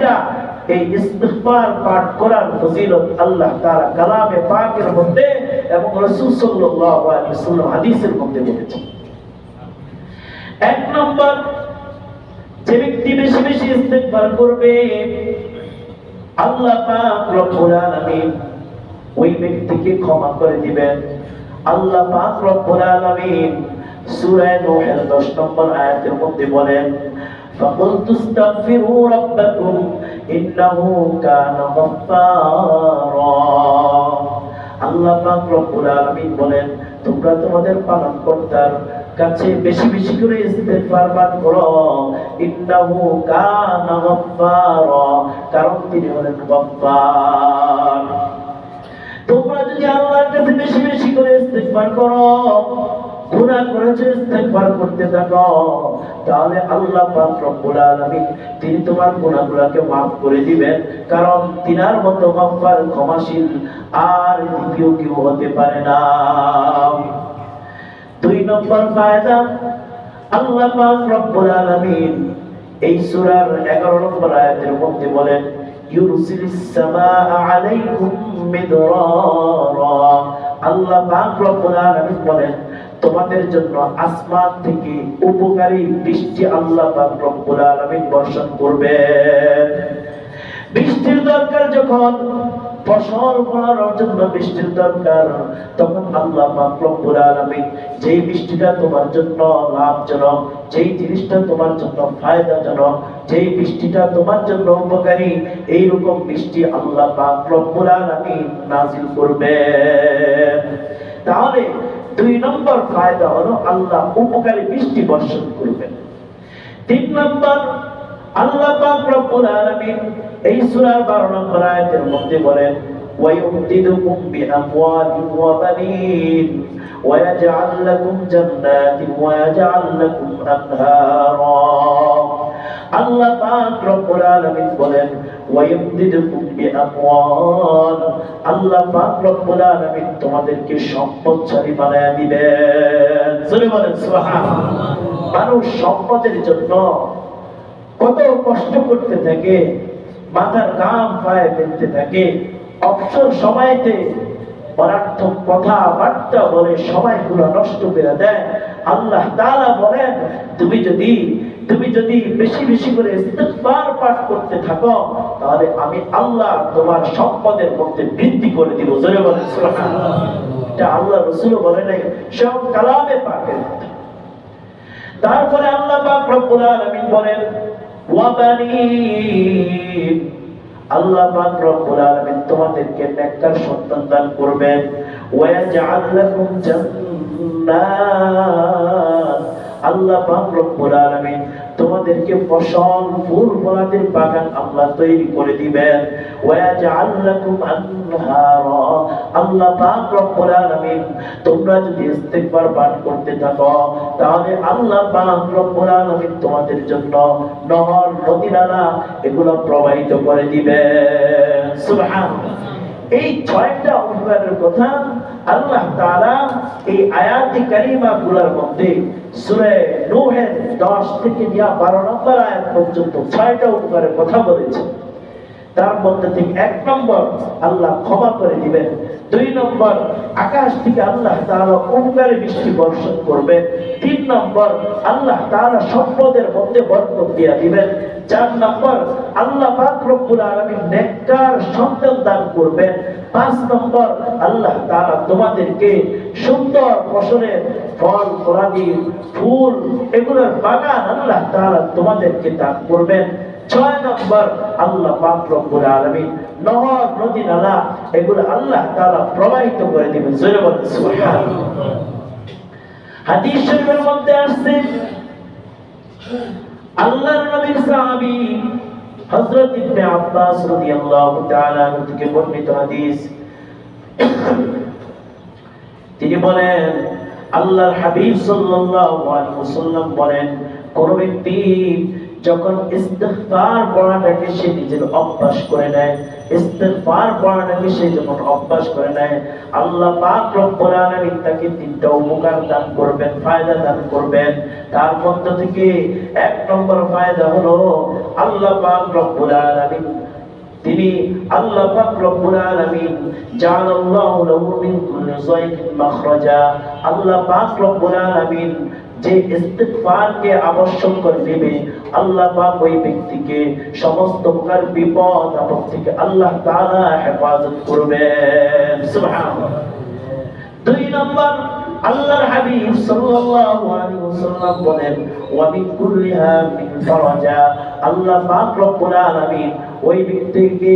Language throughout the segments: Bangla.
ছয়টা এই ইস্তিগফার পাঠ করার ফজিলত আল্লাহ তাআলা কালামে পাকের মধ্যে এবং রাসূল সাল্লাল্লাহু আলাইহি ওয়াসাল্লাম হাদিসের মধ্যে বলেছেন। এক নম্বর, যে ব্যক্তি বেশি বেশি ইস্তিগফার করবে আল্লাহ পাক রব্বুল আলামিন ওই ব্যক্তিকে ক্ষমা করে দিবেন। আল্লাহ পাক রব্বুল আলামিন সূরা নূহের 10 নম্বর আয়াতের মধ্যে বলেন, فَقُلْتُ اسْتَغْفِرُوا رَبَّكُمْ إِنَّهُ كَانَ غَفَّارًا। আল্লাহ পাক রব্বুল আলামিন বলেন, তোমরা তোমাদের পালনকর্তার কাছে বেশি বেশি করে ইস্তিগফার পাঠ করো, ইন্নাহু কানা গফফারা, কারণ তিনি হলেন গফফার। তোমরা যদি আল্লাহর কাছে বেশি বেশি করে ইস্তিগফার করো, গুনাহ করেছো ইস্তিগফার করতে থাকো, তাহলে আল্লাহ পাক রব্বুল আলামিন তিনি তোমার গুনাহগুলোকে maaf করে দিবেন, কারণ তিনার মতো গফফার ক্ষমাশীল আর দ্বিতীয় কেউ হতে পারে না। দুই নম্বর ফায়দা, আল্লাহ পাক রব্বুল আলামিন এই সূরার 11 নম্বর আয়াতের মধ্যে বলেন, ইউরসিলিস সামাআ আলাইকুম মিদরারা। আল্লাহ পাক রব্বুল আলামিন বলেন, তোমাদের জন্য আসমান থেকে উপকারী বৃষ্টি আল্লাহ পাক রব্বুল আলামিন বর্ষণ করবেন। বৃষ্টির দরকার যখন, ফসল ফলানোর জন্য বৃষ্টির দরকার, তখন আল্লাহ পাক রব্বুল আলামিন যেই বৃষ্টিটা তোমার জন্য লাভজনক, যেই জিনিসটা তোমার জন্য ফায়দাজনক, যেই বৃষ্টিটা তোমার জন্য উপকারী, এইরকম বৃষ্টি আল্লাহ পাক রব্বুল আলামিন নাযিল করবেন। তাহলে দুই নম্বর ফায়দা হলো আল্লাহ উপকারী বৃষ্টি বর্ষণ করবেন। তিন নম্বর, আল্লাহ পাক রব্বুল আলামিন এই সূরার 12 নম্বর আয়াতের মধ্যে বলেন, وَيُمْدِدُكُمْ بِأَمْوَالٍ وَبَنِينَ وَيَجْعَلْ لَكُمْ جَنَّاتٍ وَيَجْعَلْ لَكُمْ أَنْهَارًا। আল্লাহ পাক রব্বুল আলামিন বলেন, وَيُمْدِدُكُمْ بِأَمْوَالٍ, আল্লাহ পাক রব্বুল আলামিন তোমাদেরকে সম্পদশালী বানায়া দিবেন। জোরে বলেন সুবহানাল্লাহ। মানুষ সম্পদের জন্য কত কষ্ট করতে থাকে, মাথার ঘাম পায়ে ফেলতে থাকে, অবসর সময়তে পরার্থক কথা বার্তা বলে সময়গুলো নষ্ট করে দেয়। আল্লাহ তাআলা বলেন, তুমি যদি বেশি বেশি করে ইস্তিগফার পাঠ করতে থাকো, তাহলে আমি আল্লাহ তোমার সম্পদের মধ্যে বৃদ্ধি করে দিব। জোরে বলেন সুবহানাল্লাহ। এটা আল্লাহ রাসূল বলে নাই, সব কালামে পাকের। তারপরে আল্লাহ পাক রব্বুল আলামিন বলেন, ওয়াবানিন, আল্লাহ পাক রব্বুল আলামিন তোমাদেরকে নেককার সন্তান দান করবেন। ওয়ায়াজআল লাকুম জান্নাত, আল্লাহ পাক রব্বুল আলামিন তোমাদেরকে ফসল ফুল ফলাদের বাগান আল্লাহ তৈরি করে দিবেন। ওয়ায়াজআল লাকুম আনহারা, আল্লাহ পাক রব্বুল আলামিন তোমরা যদি ইস্তিগফার পাঠ করতে থাকো, তাহলে আল্লাহ পাক রব্বুল আলামিন তোমাদের জন্য নহর, নদী, নালা এগুলো প্রবাহিত করে দিবেন। সুবহানাল্লাহ। এই 6টা উপকারের কথা আল্লাহ তাআলা এই আয়াতে কারিমা গুলোর মধ্যে সূরা নূহের 10 থেকে 12 নম্বর আয়াত পর্যন্ত 6টা উপকারের কথা বলেছেন। তার মধ্যে থেকে 1 নম্বর, আল্লাহ ক্ষমা করে দিবেন। 2 নম্বর, আকাশ থেকে আল্লাহ তাআলা উপকারী বৃষ্টি বর্ষণ করবেন। 3 নম্বর, আল্লাহ তাআলা সম্পদের মধ্যে বরকত দিয়ে দিবেন। 4 নম্বর, আল্লাহ পাক রব্বুল আলামিন নেককার সন্তান দান করবেন। 5 নম্বর, আল্লাহ তাআলা তোমাদেরকে সুন্দর ফসলের ফল ফলাদি ফুল এগুলোর বাগান আল্লাহ তাআলা তোমাদেরকে দান করবেন। 6 নম্বর, আল্লাহ পাক রব্বুল আলামিন নহর, নদী, নালা এগুলো আল্লাহ তাআলা প্রবাহিত করে দিবেন। জোরে বলেন সুবহানাল্লাহ। হাদিস শরীফের মধ্যে আসছে, আল্লাহর নবীর সাহাবী হযরত ইবনে আব্বাস রাদিয়াল্লাহু তাআলা আনহু থেকে বর্ণিত হাদিস, তিনি বলেন, আল্লাহর হাবিব সাল্লাল্লাহু আলাইহি ওয়াসাল্লাম বলেন, কোন ব্যক্তি যখন ইস্তিগফার পড়াটাকে সে নিজের অভ্যাস করে নেয়, ইস্তিগফার পড়াটাকে সে যখন অভ্যাস করে নেয়, আল্লাহ পাক রব্বুল আলামিন তাকে তিনটা উপকার দান করবেন, ফায়দা দান করবেন। তার মধ্য থেকে এক নম্বর ফায়দা হলো আল্লাহ পাক রব্বুল আলামিন তিনি আল্লাহ পাক রব্বুল আলামিন জাআলাল্লাহু লাহু মিন কুল্লি যায়কিন মাখরাজা। আল্লাহ পাক রব্বুল আলামিন যে ইস্তিগফারকে আবশ্যক করে নেবে, আল্লাহ পাক ওই ব্যক্তিকে সমস্ত প্রকার বিপদ আপদ থেকে আল্লাহ তাআলা হেফাজত করবেন। সুবহানাল্লাহ। দুই নম্বর, আল্লাহর হাবিব সাল্লাল্লাহু আলাইহি ওয়াসাল্লাম বলেন, ওয়া মিন কুল্লি হামিন ফারাজা। আল্লাহ পাক রব্বুল আলামিন ওই ব্যক্তিকে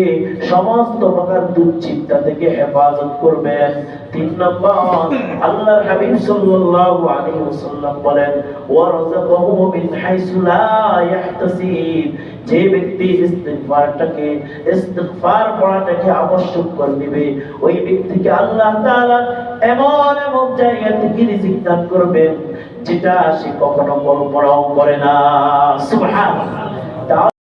সমস্ত প্রকার দুশ্চিন্তা থেকে হেফাজত করবেন। তিন নম্বর, আল্লাহর হাবিব সাল্লাল্লাহু আলাইহি ওয়াসাল্লাম বলেন, ওয়া রাযাকাহু মিন হাইসু লা ইয়াহতাসিব। যে ব্যক্তি ইস্তিগফার পড়াটাকে আবশ্যক করে নেবে, ওই ব্যক্তিকে আল্লাহ তাআলা এমন এমন জায়গা থেকে রিজিক দান করবেন যেটা সে কখনো কল্পনাও করে না। সুবহানাল্লাহ।